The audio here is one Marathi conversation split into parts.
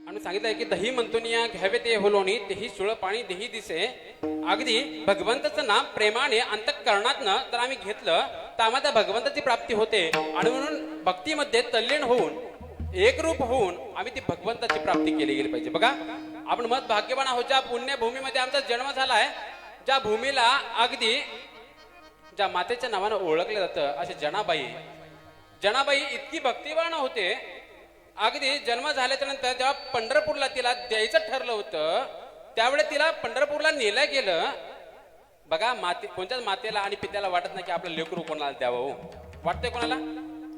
आणि सांगितलंय की दही म्हणतोनिया घ्यावे ते होलोनी तेही सुळ पाणी देही दिसे. अगदी भगवंताचं नाम प्रेमाने अंतःकरणातनं जर आम्ही घेतलं तर आम्हाला भगवंताची प्राप्ती होते. आणि म्हणून भक्तीमध्ये तल्लीन होऊन एकरूप होऊन आम्ही ती भगवंताची प्राप्ती केली गेली पाहिजे. बघा आपण मत भाग्यवान आहोत ज्या पुण्यभूमीमध्ये आमचा जन्म झालाय, ज्या भूमीला अगदी ज्या मातेच्या नावानं ओळखलं जातं असे जनाबाई इतकी भक्तिवान होते. अगदी जन्म झाल्याच्या नंतर जेव्हा पंढरपूरला तिला द्यायचं ठरलं होतं त्यावेळेस तिला पंढरपूरला नेलं गेलं. बघा कोणत्याच मातेला आणि पित्याला वाटत नाही की आपलं लेकरू कोणाला द्यावं. वाटतंय कोणाला?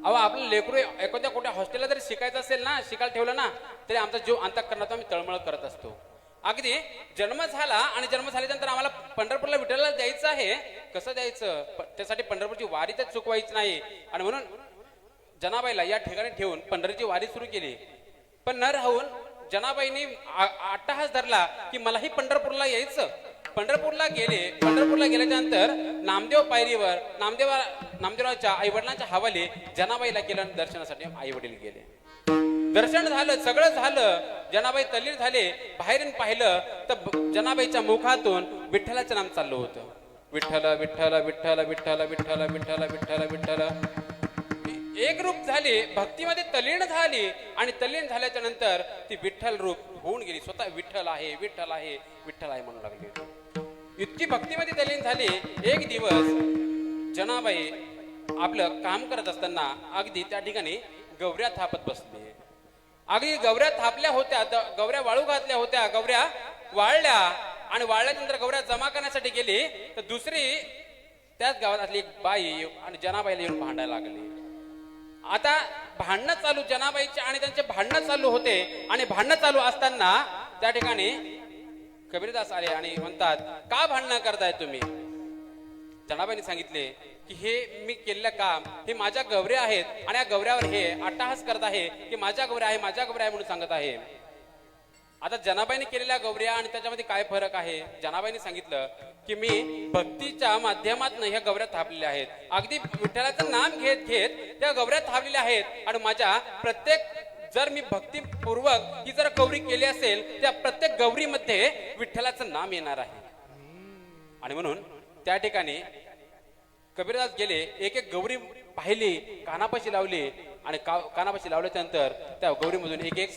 अहो आपलं लेकरू एखाद्या कुठे हॉस्टेलला जरी शिकायचं असेल ना, शिकायला ठेवलं ना तरी आमचा जीव अंतःकरणात आम्ही तळमळ करत असतो. अगदी जन्म झाला आणि जन्म झाल्यानंतर आम्हाला पंढरपूरला विठ्ठलाला द्यायचं आहे. कसं द्यायचं? त्यासाठी पंढरपूरची वारी तर चुकवायची नाही. आणि म्हणून जनाबाईला या ठिकाणी ठेवून पंढरीची वारी सुरू केली. पण न राहून जनाबाईंनी अट्टहास धरला की मलाही पंढरपूरला यायचं. पंढरपूरला गेल्याच्या नंतर नामदेव पायरीवर नामदेवराच्या आई वडिलांच्या हवाले जनाबाईला गेलं. दर्शनासाठी आई वडील गेले. दर्शन झालं, सगळं झालं. जनाबाई तल्लीन झाले. बाहेरून पाहिलं तर जनाबाईच्या मुखातून विठ्ठलाचं नाम चाललं होतं. विठ्ठल विठ्ठल विठ्ठल विठ्ठल विठ्ठल विठ्ठल विठ्ठल विठ्ठल. एक रूप झाली, भक्तीमध्ये तल्लीन झाली. आणि तल्लीन झाल्याच्या नंतर ती विठ्ठल रूप होऊन गेली. स्वतः विठ्ठल आहे विठ्ठल आहे विठ्ठल आहे म्हणू लागली. इतकी भक्तीमध्ये तल्लीन झाली. एक दिवस जनाबाई आपलं काम करत असताना अगदी त्या ठिकाणी गवऱ्या थापत बसली. अगदी गवऱ्या थापल्या होत्या, गवऱ्या वाळू घातल्या होत्या, गवऱ्या वाळल्या. आणि वाळल्यानंतर गवऱ्या जमा करण्यासाठी गेली तर दुसरी त्याच गावातली एक बाई आणि जनाबाईला येऊन भांडायला लागली. आता भांडणं चालू जनाबाईचे आणि त्यांचे भांडणं चालू होते. आणि भांडणं चालू असताना त्या ठिकाणी कबीरदास आले आणि म्हणतात, का भांडणं करताय तुम्ही? जनाबाईंनी सांगितले की हे मी केलेलं काम हे माझ्या गवऱ्या आहेत आणि या गवऱ्यावर हे अट्टहास करत आहे की माझ्या गवऱ्या आहे माझ्या गवऱ्या आहे म्हणून सांगत आहे. आता जनाबाईंनी केलेल्या गवऱ्या आणि त्याच्यामध्ये काय फरक आहे? जनाबाईंनी सांगितलं की मी भक्तीच्या माध्यमातून ह्या गवऱ्या थापलेल्या आहेत. अगदी विठ्ठलाचं नाम घेत घेत त्या गवऱ्या थापलेल्या आहेत. आणि माझ्या प्रत्येक जर मी भक्तीपूर्वक ही जर गौरी केली असेल त्या प्रत्येक गौरीमध्ये विठ्ठलाचं नाम येणार आहे. आणि म्हणून त्या ठिकाणी कबीरदास गेले, एक एक गौरी पाहिली, कानापाशी लावली. आणि कानापाशी लावल्याच्या नंतर त्या गौरीमधून एक एक